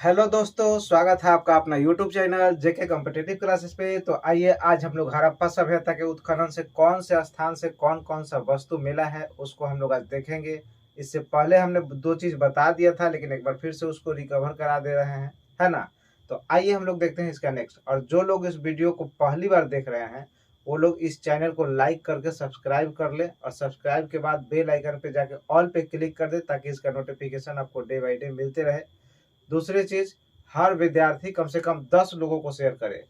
Hello दोस्तों, स्वागत है आपका अपना यूट्यूब चैनल जेके कॉम्पिटिटिव क्लासेस पे। तो आइए आज हम लोग हड़प्पा सभ्यता के उत्खनन से कौन से स्थान से कौन कौन सा वस्तु मिला है उसको हम लोग आज देखेंगे। इससे पहले हमने दो चीज बता दिया था, लेकिन एक बार फिर से उसको रिकवर करा दे रहे हैं, है ना। तो आइए हम लोग देखते हैं इसका नेक्स्ट। और जो लोग इस वीडियो को पहली बार देख रहे हैं वो लोग इस चैनल को लाइक करके सब्सक्राइब कर ले, और सब्सक्राइब के बाद बेल आइकन पे जाके ऑल पे क्लिक कर दे ताकि इसका नोटिफिकेशन आपको डे बाई डे मिलते रहे। दूसरी चीज, हर विद्यार्थी कम से कम 10 लोगों को शेयर करे,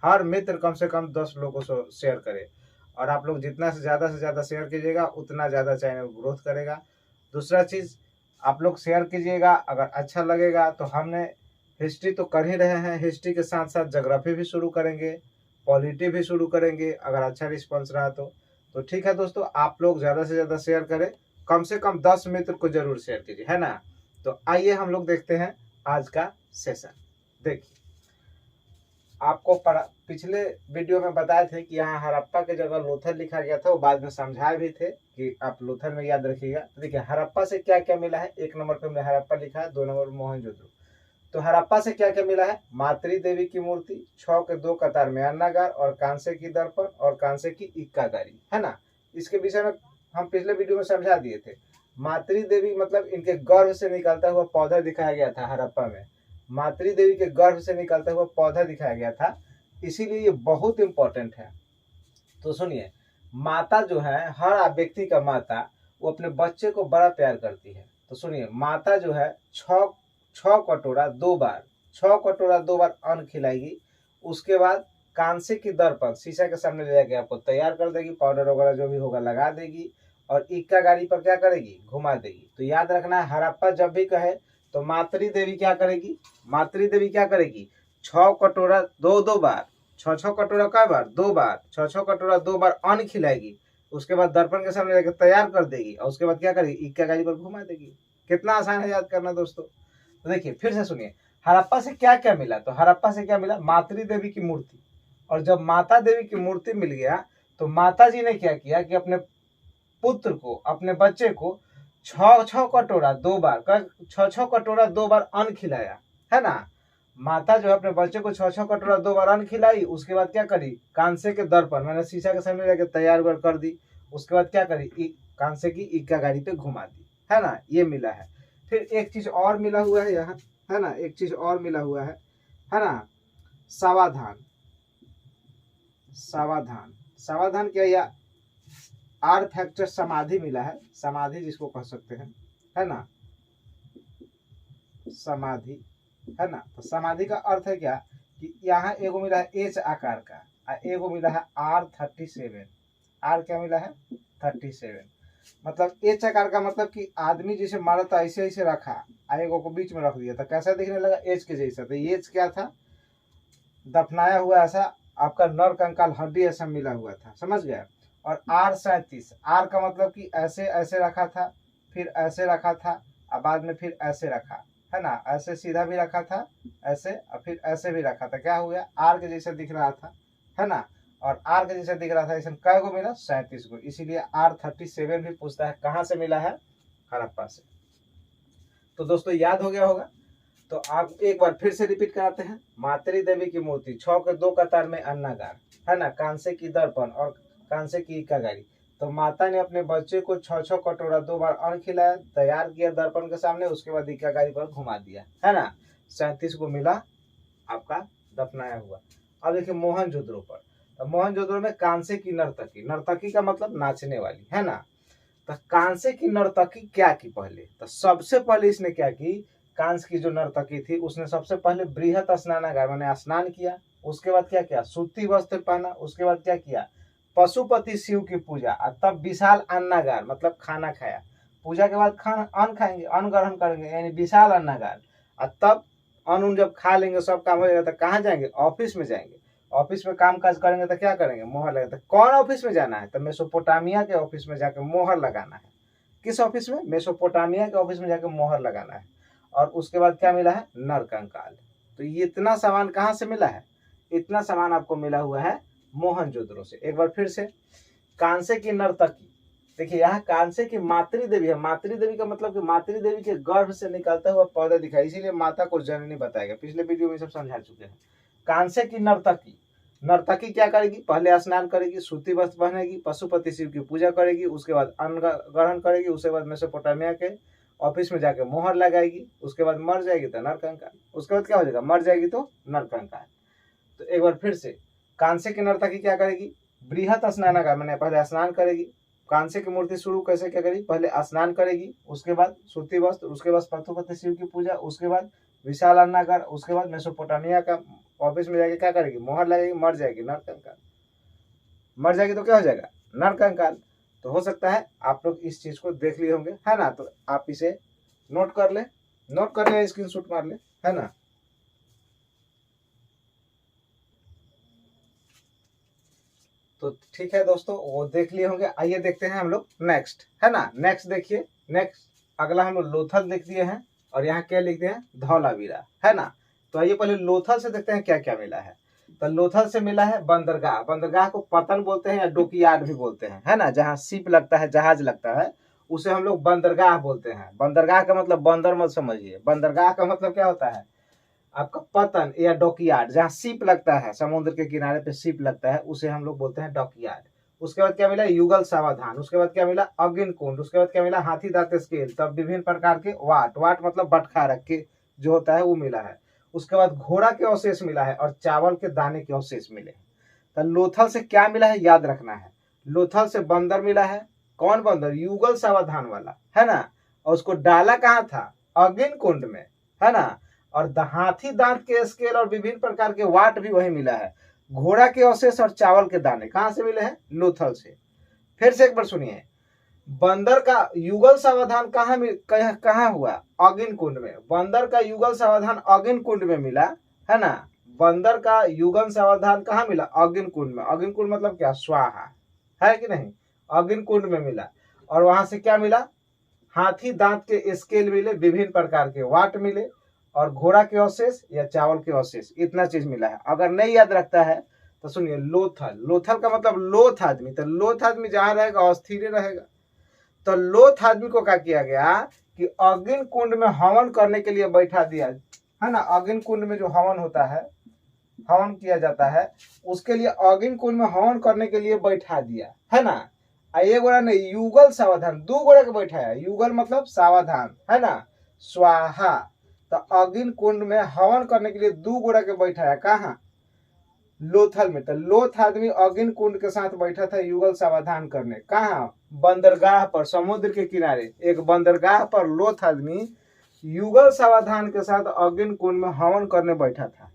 हर मित्र कम से कम 10 लोगों को शेयर करे। और आप लोग जितना से ज़्यादा शेयर कीजिएगा उतना ज़्यादा चैनल ग्रोथ करेगा। दूसरा चीज़, आप लोग शेयर कीजिएगा, अगर अच्छा लगेगा तो हमने हिस्ट्री तो कर ही रहे हैं, हिस्ट्री के साथ साथ ज्योग्राफी भी शुरू करेंगे, पॉलिटी भी शुरू करेंगे अगर अच्छा रिस्पॉन्स रहा तो ठीक है दोस्तों, आप लोग ज़्यादा से ज़्यादा शेयर करें, कम से कम 10 मित्र को जरूर शेयर कीजिए, है ना। तो आइए हम लोग देखते हैं आज का सेशन। देखिए, आपको पिछले वीडियो में बताए थे कि यहाँ हड़प्पा की जगह लोथल लिखा गया था, वो बाद में समझाए भी थे कि आप लोथल में याद रखिएगा। तो देखिए हड़प्पा से क्या क्या मिला है। एक नंबर पे हमने हड़प्पा लिखा है, 2 नंबर पर मोहनजोदड़ो। तो हड़प्पा से क्या क्या मिला है? मातृ देवी की मूर्ति, 6 के 2 कतार में अन्नागार, और कांसे की दर्पण और कांसे की इक्का गाड़ी, है ना। इसके विषय में हम पिछले वीडियो में समझा दिए थे। मातृ देवी मतलब इनके गर्भ से निकलता हुआ पौधा दिखाया गया था हड़प्पा में। मातृ देवी के गर्भ से निकलता हुआ पौधा दिखाया गया था, इसीलिए ये बहुत इंपॉर्टेंट है। तो सुनिए, माता जो है, हर व्यक्ति का माता वो अपने बच्चे को बड़ा प्यार करती है। तो सुनिए, माता जो है 6 कटोरा 2 बार, 6 कटोरा 2 बार अन्न खिलाएगी। उसके बाद कांसे की दर्पण शीशा के सामने ले जाके आपको तैयार कर देगी, पाउडर वगैरह जो भी होगा लगा देगी, और इक्का गाड़ी पर क्या करेगी? घुमा देगी। तो याद रखना है, हड़प्पा जब भी कहे तो मातृ देवी क्या करेगी? मातृ देवी क्या करेगी? 6 कटोरा 2 बार, 6 कटोरा कई बार? 2 बार, 6 कटोरा 2 बार अन्न खिलाएगी। उसके बाद दर्पण के सामने लेकर तैयार कर देगी, और उसके बाद क्या करेगी? इक्का गाड़ी पर घुमा देगी। कितना आसान है याद करना दोस्तों। तो देखिए फिर से सुनिए, हड़प्पा से क्या क्या मिला? तो हड़प्पा से क्या मिला? मातृ देवी की मूर्ति। और जब माता देवी की मूर्ति मिल गया तो माता जी ने क्या किया कि अपने पुत्र को, अपने बच्चे को 6 कटोरा 2 बार, 6 कटोरा 2 बार अन्न खिलाया, है ना। माता जो है अपने बच्चे को 6 कटोरा 2 बार अन्न खिलाई। उसके बाद क्या करी? कांसे के दर्पण मैंने शीशा के सामने जाके तैयार कर दी। उसके बाद क्या करी? कांसे की इक्का गाड़ी पे घुमा दी, है ना। ये मिला है। फिर एक चीज और मिला हुआ है यहाँ, है ना, एक चीज और मिला हुआ है ना, सावधान। सावधान, सावधान क्या? या आर फैक्टर समाधि मिला है, समाधि जिसको कह सकते हैं, है ना, समाधि, है ना। तो समाधि का अर्थ है क्या कि यहाँ एगो मिला है एच आकार का, एगो मिला है R37। आर क्या मिला है? 37। मतलब एच आकार का मतलब कि आदमी जैसे मारा था ऐसे ऐसे रखा, एगो को बीच में रख दिया था, कैसा दिखने लगा? एच के जैसा। तो ये एच क्या था? दफनाया हुआ ऐसा आपका नर कंकाल हड्डी ऐसा मिला हुआ था, समझ गया। और R37, आर का मतलब कि ऐसे ऐसे रखा था, फिर ऐसे रखा था, और बाद में फिर ऐसे रखा, है ना। ऐसे सीधा भी रखा था, ऐसे, और फिर ऐसे भी रखा था। क्या हो गया? आर के जैसा दिख रहा था, है ना। और आर के जैसा दिख रहा था, ऐसा कै गो मिला? 37 गो। इसीलिए R37 भी पूछता है कहाँ से मिला है? हड़प्पा से। तो दोस्तों याद हो गया होगा। तो आप एक बार फिर से रिपीट कराते हैं। मातृ देवी की मूर्ति, 6 के 2 कतार में अन्नागार, है ना, कांसे की दर्पण और कांसे की इक्का गाड़ी। तो माता ने अपने बच्चे को 6 कटोरा 2 बार अन्न खिलाया, तैयार किया दर्पण के सामने, उसके बाद इक्का गाड़ी पर घुमा दिया, है ना। 37 को मिला आपका दफनाया हुआ। अब देखिए मोहनजोदड़ो पर। तो मोहनजोदड़ो में कांसे की नर्तकी, नर्तकी का मतलब नाचने वाली, है ना। तो कांसे की नर्तकी क्या की पहले? तो सबसे पहले इसने क्या की? कांस की जो नर्तकी थी उसने सबसे पहले बृहत स्नानागार मैंने स्नान किया। उसके बाद क्या किया? सूती वस्त्र पहना। उसके बाद क्या किया? पशुपति शिव की पूजा, और तब विशाल अन्नागार मतलब खाना खाया। पूजा के बाद खाना अन्न खाएंगे, अन्न ग्रहण करेंगे, यानी विशाल अन्नागार। और तब अन्न जब खा लेंगे, सब काम हो जाएगा, तो कहाँ जाएंगे? ऑफिस में जाएंगे। ऑफिस में काम काज करेंगे तो क्या करेंगे? मोहर लगेगा। तो कौन ऑफिस में जाना है? तो मेसोपोटामिया के ऑफिस में जाकर मोहर लगाना है। किस ऑफिस में? मेसोपोटामिया के ऑफिस में जाकर मोहर लगाना है। और उसके बाद क्या मिला है? नरकंकाल। तो ये इतना सामान कहाँ से मिला है? इतना सामान आपको मिला हुआ है मोहनजोदड़ो से। एक बार फिर से, कांसे की नर्तकी, देखिए यहाँ कांसे की मातृ देवी है। मातृ देवी का मतलब कि मातृ देवी के गर्भ से निकलता हुआ पौधा दिखाई, इसीलिए माता को जननी बताएगा। पिछले वीडियो में सब समझा चुके हैं। कांसे की नर्तकी, नर्तकी क्या करेगी? पहले स्नान करेगी, सूती वस्त्र पहनेगी, पशुपति शिव की पूजा करेगी, उसके बाद अन्न ग्रहण करेगी, उसके बाद मेसोपोटामिया के ऑफिस में जाके मोहर लगाएगी, उसके बाद मर जाएगी तो नरकंकाल। उसके बाद क्या हो जाएगा? मर जाएगी तो नरकंकाल। तो एक बार फिर से, कांसे की नर्तकी क्या करेगी? बृहत स्नानागार, मैंने पहले स्नान करेगी। कांसे की मूर्ति शुरू कैसे क्या करेगी? पहले स्नान करेगी, उसके बाद सूती वस्त्र, उसके बाद पशुपति शिव की पूजा, उसके बाद विशाल अन्नागार, उसके बाद मेसोपोटामिया का ऑफिस में जाके क्या करेगी? मोहर लगेगी, मर जाएगी नरकंकाल। मर जाएगी तो क्या हो जाएगा? नरकंकाल। तो हो सकता है आप लोग इस चीज को देख लिए होंगे, है ना? तो आप इसे नोट कर ले, नोट कर ले, स्क्रीनशॉट मार ले, है ना? तो ठीक है दोस्तों, वो देख लिए होंगे। आइए देखते हैं हम लोग नेक्स्ट, है ना? नेक्स्ट देखिए, नेक्स्ट अगला हम लोग लोथल देख दिए हैं, और यहाँ क्या लिखते हैं? धौलावीरा, है ना? तो आइए पहले लोथल से देखते हैं क्या क्या मिला है। तो लोथल से मिला है बंदरगाह। बंदरगाह को पतन बोलते हैं या डॉकयार्ड भी बोलते हैं, है ना? जहाँ शिप लगता है, जहाज लगता है, उसे हम लोग बंदरगाह बोलते हैं। बंदरगाह का मतलब बंदर मत समझिए, बंदरगाह का मतलब क्या होता है? आपका पतन या डॉकयार्ड, जहाँ शिप लगता है, समुद्र के किनारे पे शिप लगता है, उसे हम लोग बोलते हैं डॉकयार्ड। उसके बाद क्या मिला? युगल सावधान। उसके बाद क्या मिला? अग्नि कुंड। उसके बाद क्या मिला? हाथी दांत स्केल। तब विभिन्न प्रकार के वाट, वाट मतलब बटखा रख के जो होता है वो मिला है। उसके बाद घोड़ा के अवशेष मिला है, और चावल के दाने के अवशेष मिले हैं। तो लोथल से क्या मिला है याद रखना है। लोथल से बंदर मिला है। कौन बंदर? युगल सावधान वाला, है ना? और उसको डाला कहाँ था? अग्नि कुंड में, है ना? और हाथी दांत के स्केल और विभिन्न प्रकार के वाट भी वही मिला है। घोड़ा के अवशेष और चावल के दाने कहां से मिले हैं? लोथल से। फिर से एक बार सुनिए, बंदर का युगल सावधान कहाँ हुआ? अग्नि कुंड में। बंदर का युगल सावधान अग्नि कुंड में मिला, है ना? बंदर का युगल सावधान कहाँ मिला? अग्नि कुंड में। अग्नि कुंड मतलब क्या? स्वाहा, है कि नहीं? अग्नि कुंड में मिला। और वहां से क्या मिला? हाथी दांत के स्केल मिले, विभिन्न प्रकार के वाट मिले, और घोड़ा के अवशेष या चावल के अवशेष, इतना चीज मिला है। अगर नहीं याद रखता है तो सुनिए, लोथल। लोथल का मतलब लोथ आदमी। तो लोथ आदमी जहां रहेगा अस्थिर रहेगा। तो लोथ आदमी को क्या किया गया कि अग्नि कुंड में हवन करने के लिए बैठा दिया, है ना? अग्नि कुंड में जो हवन होता है, हवन किया जाता है, उसके लिए अग्नि कुंड में हवन करने के लिए बैठा दिया, है ना? एक गोड़ा ने युगल सावधान, दो गोड़ा के बैठाया। युगल मतलब सावधान, है ना? स्वाहा। तो अग्नि कुंड में हवन करने के लिए दो गोड़ा के बैठाया। कहाँ? लोथल में। तो लोथ आदमी अग्नि कुंड के साथ बैठा था युगल सावधान करने। कहाँ? बंदरगाह पर, समुद्र के किनारे एक बंदरगाह पर लोथ आदमी युगल सावधान के साथ अग्नि कुंड में हवन करने बैठा था,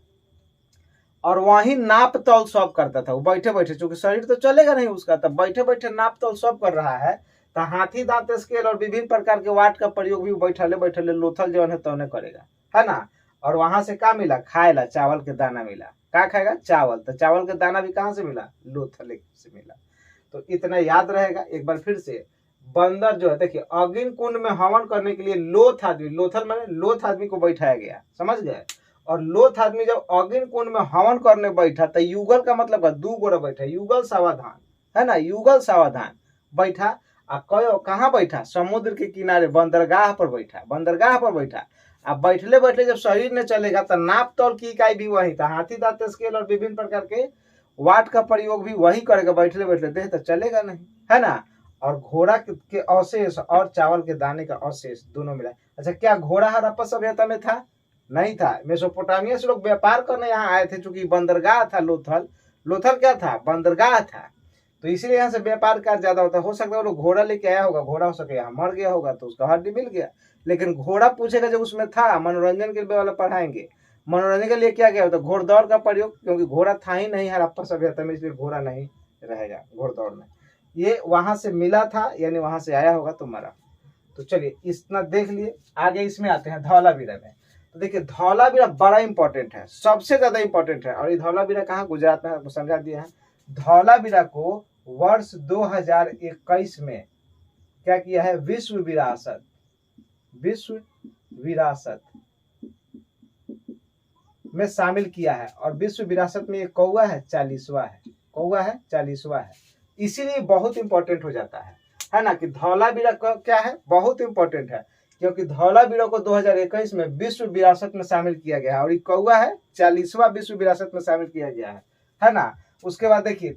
और वहीं नाप तौल सब करता था। वो बैठे बैठे, चूंकि शरीर तो चलेगा नहीं उसका, तब बैठे बैठे नाप तौल सब कर रहा है। तो हाथी दांत स्केल और विभिन्न प्रकार के वाट का प्रयोग भी बैठले बैठले लोथल जो है तो करेगा, है ना? और वहां से क्या मिला? खाए ला चावल के दाना मिला। क्या खाएगा? चावल। तो चावल के दाना भी कहाँ से मिला? लोथल से मिला। तो इतना याद रहेगा। एक बार फिर से, बंदर जो है, देखिए अग्नि कुंड में हवन करने के लिए लोथ आदमी, लोथल माने लोथ आदमी को बैठाया गया, समझ गए? और लोथ आदमी जब अग्नि कुंड में हवन करने बैठा, तो युगल का मतलब दो गोड़ा बैठा, युगल सावधान, है ना? युगल सावधान बैठा। कहाँ बैठा? समुद्र के किनारे बंदरगाह पर बैठा, बंदरगाह पर बैठा। अब बैठले बैठले जब शरीर ने चलेगा तो नाप तौल की इकाई भी वही था। हाथी दांत स्केल और विभिन्न प्रकार के वाट का प्रयोग भी वही करेगा। बैठले बैठले देह तो चलेगा नहीं, है ना? और घोड़ा के अवशेष और चावल के दाने का अवशेष दोनों मिला। अच्छा, क्या घोड़ा हड़प्पा सभ्यता में था? नहीं था। मेसोपोटामिया से लोग व्यापार करने यहाँ आए थे, चूंकि बंदरगाह था लोथल। लोथल क्या था? बंदरगाह था। तो इसीलिए यहाँ से व्यापार कार्य ज्यादा होता है। हो सकता है वो लोग घोड़ा लेके आया होगा, घोड़ा हो सके यहाँ मर गया होगा तो उसका हड्डी मिल गया, लेकिन घोड़ा पूछेगा जब उसमें था। मनोरंजन के लिए वाला पढ़ाएंगे, मनोरंजन के लिए क्या क्या होता है? घोड़दौड़ का प्रयोग, क्योंकि घोड़ा था ही नहीं हड़प्पा सभ्यता में, इसलिए घोड़ा नहीं रहेगा घोड़दौड़ में। ये वहां से मिला था, यानी वहां से आया होगा तो मरा। तो चलिए इतना देख लिए, आगे इसमें आते हैं धौलावीरा में। तो देखिए धौलावीरा बड़ा इंपॉर्टेंट है, सबसे ज्यादा इंपॉर्टेंट है। और ये धौलावीरा कहाँ? गुजरात में, आपको समझा दिया है। धौलावीरा को वर्ष 2021 में क्या किया है? विश्व विरासत, विश्व विरासत में शामिल किया है। और विश्व विरासत में एक कौवा है, 40वां है। कौवा है, 40वां है, इसीलिए बहुत इंपॉर्टेंट हो जाता है है ना, कि धौलावीरा क्या है, बहुत इंपॉर्टेंट है, क्योंकि धौलावीरा को 2021 में विश्व विरासत में शामिल किया गया है और ये कौवा है 40वां विश्व विरासत में शामिल किया गया है ना। उसके बाद देखिए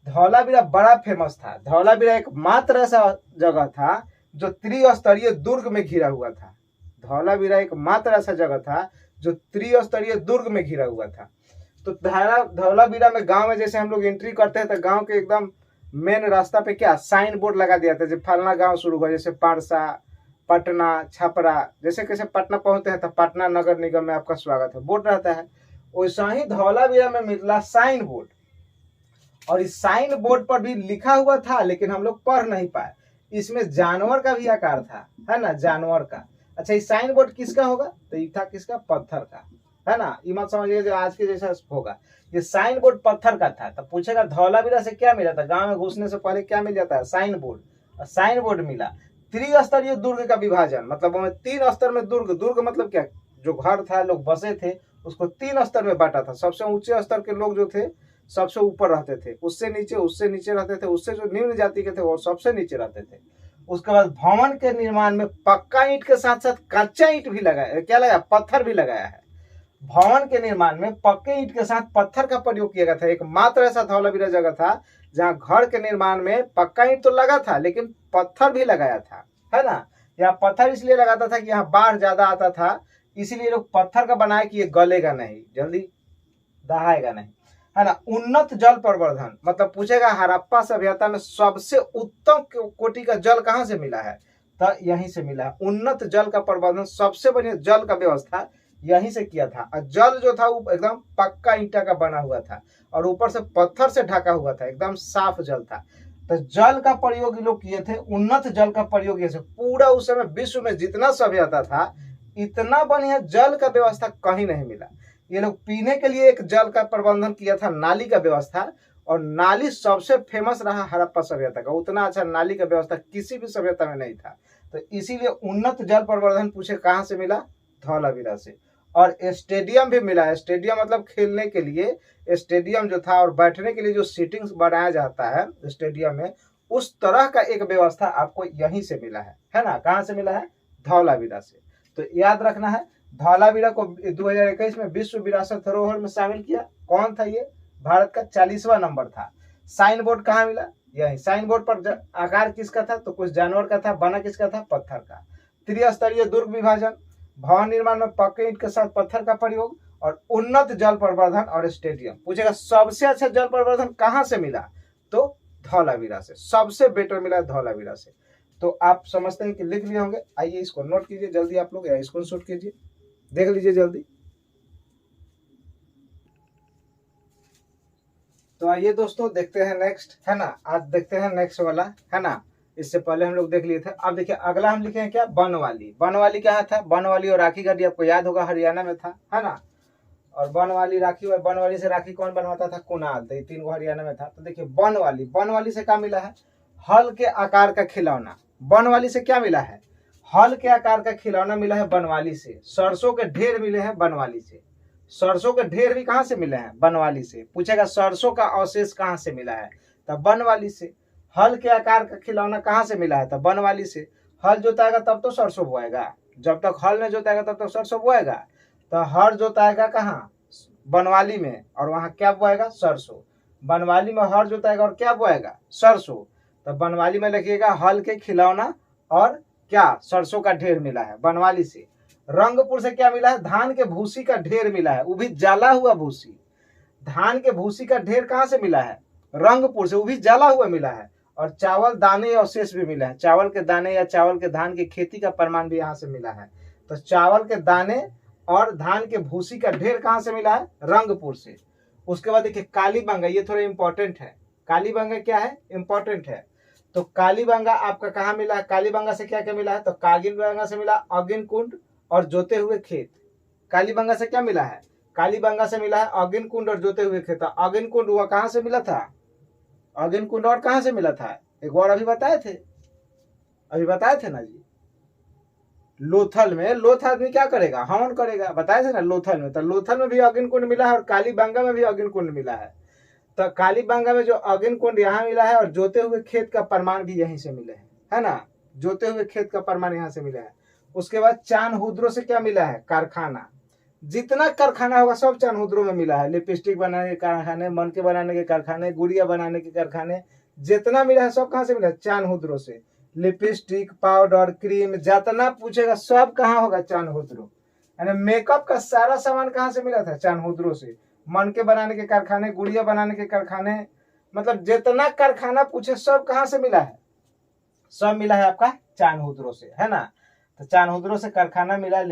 धौलावीरा बड़ा फेमस था। धौलावीरा एक मात्र ऐसा जगह था जो त्रिस्तरीय दुर्ग में घिरा हुआ था। धौलावीरा एक मात्र ऐसा जगह था जो त्रिस्तरीय दुर्ग में घिरा हुआ था। तो धौलावीरा में गांव में जैसे हम लोग एंट्री करते हैं तो गांव के एकदम मेन रास्ता पे क्या साइन बोर्ड लगा दिया था, जैसे फलना गांव शुरू हुआ, जैसे पारसा, पटना, छपरा, जैसे कैसे पटना पहुंचते हैं तो पटना नगर निगम में आपका स्वागत है बोर्ड रहता है, वैसा ही धौलावीरा में मिला साइन बोर्ड। और इस साइन बोर्ड पर भी लिखा हुआ था लेकिन हम लोग पढ़ नहीं पाए। इसमें जानवर का भी आकार था, है ना, जानवर का। अच्छा, ये साइन बोर्ड किसका होगा, तो ये था किसका, पत्थर का, है ना। ये मत समझिए जो आज के जैसा होगा। ये साइन बोर्ड पत्थर का था। तो पूछेगा धौलावीरा से क्या मिला था, गांव में घुसने से पहले क्या मिल जाता है, साइन बोर्ड। साइन बोर्ड मिला। त्रिस्तरीय दुर्ग का विभाजन, मतलब हमें 3 स्तर में दुर्ग, दुर्ग मतलब क्या, जो घर था, लोग बसे थे, उसको 3 स्तर में बांटा था। सबसे ऊंचे स्तर के लोग जो थे सबसे ऊपर रहते थे, उससे नीचे रहते थे, उससे जो निम्न जाति के थे वो सबसे नीचे रहते थे। उसके बाद भवन के निर्माण में पक्का ईंट के साथ साथ कच्चा ईंट भी लगाया, क्या लगाया, पत्थर भी लगाया है। भवन के निर्माण में पक्के ईंट के साथ पत्थर का प्रयोग किया गया था। एक मात्र ऐसा धौलावीरा जगह था जहां घर के निर्माण में पक्का ईंट तो लगा था लेकिन पत्थर भी लगाया था, है ना। यहाँ पत्थर इसलिए लगाता था कि यहाँ बाढ़ ज्यादा आता था, इसीलिए लोग पत्थर का बनाए कि ये गलेगा नहीं, जल्दी दहाएगा नहीं, है ना। उन्नत जल प्रवर्धन, मतलब पूछेगा हड़प्पा सभ्यता में सबसे उत्तम कोटि का जल कहाँ से मिला है, तो यहीं से मिला है। उन्नत जल का प्रबंधन, सबसे बढ़िया जल का व्यवस्था यहीं से किया था। और जल जो था वो एकदम पक्का ईंटा का बना हुआ था और ऊपर से पत्थर से ढका हुआ था, एकदम साफ जल था। तो जल का प्रयोग लोग किए थे, उन्नत जल का प्रयोग किए थे। पूरा उस समय विश्व में जितना सभ्यता था इतना बढ़िया जल का व्यवस्था कहीं नहीं मिला। ये लोग पीने के लिए एक जल का प्रबंधन किया था, नाली का व्यवस्था, और नाली सबसे फेमस रहा हड़प्पा सभ्यता का। उतना अच्छा नाली का व्यवस्था किसी भी सभ्यता में नहीं था। तो इसीलिए उन्नत जल प्रवर्धन पूछे कहाँ से मिला, धौलावीरा से। और स्टेडियम भी मिला है। स्टेडियम मतलब खेलने के लिए स्टेडियम जो था और बैठने के लिए जो सीटिंग्स बनाया जाता है स्टेडियम में, उस तरह का एक व्यवस्था आपको यहीं से मिला है ना। कहाँ से मिला है, धौलावीरा से। तो याद रखना है, धौलावीरा को 2021 में विश्व विरासत धरोहर में शामिल किया। कौन था ये, भारत का 40वां नंबर था। साइन बोर्ड कहाँ मिला, यही। साइन बोर्ड पर आकार किसका था, तो कुछ जानवर का था, बना किसका था, पत्थर का। त्रिस्तरीय दुर्ग विभाजन, भवन निर्माण में पक्के ईंट के साथ पत्थर का प्रयोग, और उन्नत जल प्रवर्धन और स्टेडियम। पूछेगा सबसे अच्छा जल प्रवर्धन कहाँ से मिला, तो धौलावीरा से। सबसे बेटर मिला धौलावीरा से। तो आप समझते हैं कि लिख लिए होंगे। आइए इसको नोट कीजिए जल्दी आप लोग, या स्क्रीनशॉट कीजिए, देख लीजिए जल्दी। तो आइए दोस्तों देखते हैं नेक्स्ट, है ना। आज देखते हैं नेक्स्ट वाला, है ना। इससे पहले हम लोग देख लिए थे। अब देखिए अगला हम लिखे हैं क्या, बनवाली। बनवाली क्या था, बनवाली और राखी गढ़ी आपको याद होगा हरियाणा में था, है ना। और बनवाली राखी, और बनवाली से राखी कौन बनवाता था, कुणाल। तो ये 3 गो हरियाणा में था। तो देखिए बनवाली, बनवाली से क्या मिला है, हल के आकार का खिलौना। बनवाली से क्या मिला है, हल के आकार का खिलौना मिला है बनवाली से। सरसों के ढेर मिले हैं बनवाली से। सरसों के ढेर भी कहाँ से मिले हैं, बनवाली से। पूछेगा सरसों का अवशेष कहाँ से मिला है, तो बनवाली से। हल के आकार का खिलौना कहाँ से मिला है, तो बनवाली से। हल जोताएगा तब तो सरसों बोएगा, जब तक हल नहीं जोताएगा तब तक सरसों बोएगा। तो हर जोताएगा कहाँ, बनवाली में, और वहाँ क्या बोएगा, सरसों। बनवाली में हर जोताएगा और क्या बोएगा, सरसों। तो बनवाली में लिखिएगा हल के खिलौना और क्या, सरसों का ढेर मिला है बनवाली से। रंगपुर से क्या मिला है, धान के भूसी का ढेर मिला है, वो भी जला हुआ भूसी। धान के भूसी का ढेर कहाँ से मिला है, रंगपुर से, वो भी जला हुआ मिला है। और चावल दाने अवशेष भी मिला है। चावल के दाने या चावल के धान की खेती का प्रमाण भी यहाँ से मिला है। तो चावल के दाने और धान के भूसी का ढेर कहाँ से मिला है, रंगपुर से। उसके बाद देखिए कालीबंगा, ये थोड़ा इंपॉर्टेंट है। कालीबंगा क्या है, इंपॉर्टेंट है। तो कालीबंगा आपका कहाँ मिला है, कालीबंगा से क्या क्या मिला है, तो कालीबंगा से मिला अगिन कुंड और जोते हुए खेत। कालीबंगा से क्या मिला है, कालीबंगा से मिला है अगिन कुंड और जोते हुए खेत। अगिन कुंड हुआ कहाँ से मिला था, अगिन कुंड और कहाँ से मिला था, एक बार अभी बताए थे ना जी, लोथल में। लोथ आदमी क्या करेगा, हवन करेगा, बताए थे ना लोथल में। तो लोथल में भी अगिन कुंड मिला है और कालीबंगा में भी अगिन कुंड मिला है। तो कालीबंगा में जो अगिन कुंड यहाँ मिला है और जोते हुए खेत का प्रमाण भी यहीं से मिले हैं। है ना, जोते हुए खेत का प्रमाण यहाँ से मिला है। उसके बाद चांद से क्या मिला है, कारखाना। जितना कारखाना होगा सब चांद में मिला है। लिपस्टिक बनाने के कारखाने, मन के बनाने के कारखाने, गुड़िया बनाने के कारखाने, जितना मिला है सब कहाँ से मिला है, चांद से। लिपस्टिक, पाउडर, क्रीम, जितना पूछेगा सब कहाँ होगा, चांद। यानी मेकअप का सारा सामान कहाँ से मिला था, चांद से। मन के बनाने के कारखाने, गुड़िया बनाने के कारखाने, मतलब जितना कारखाना पूछे सब कहाँ से मिला है, सब मिला है आपका चांद से, है ना। तो चांद से कारखाना मिला है।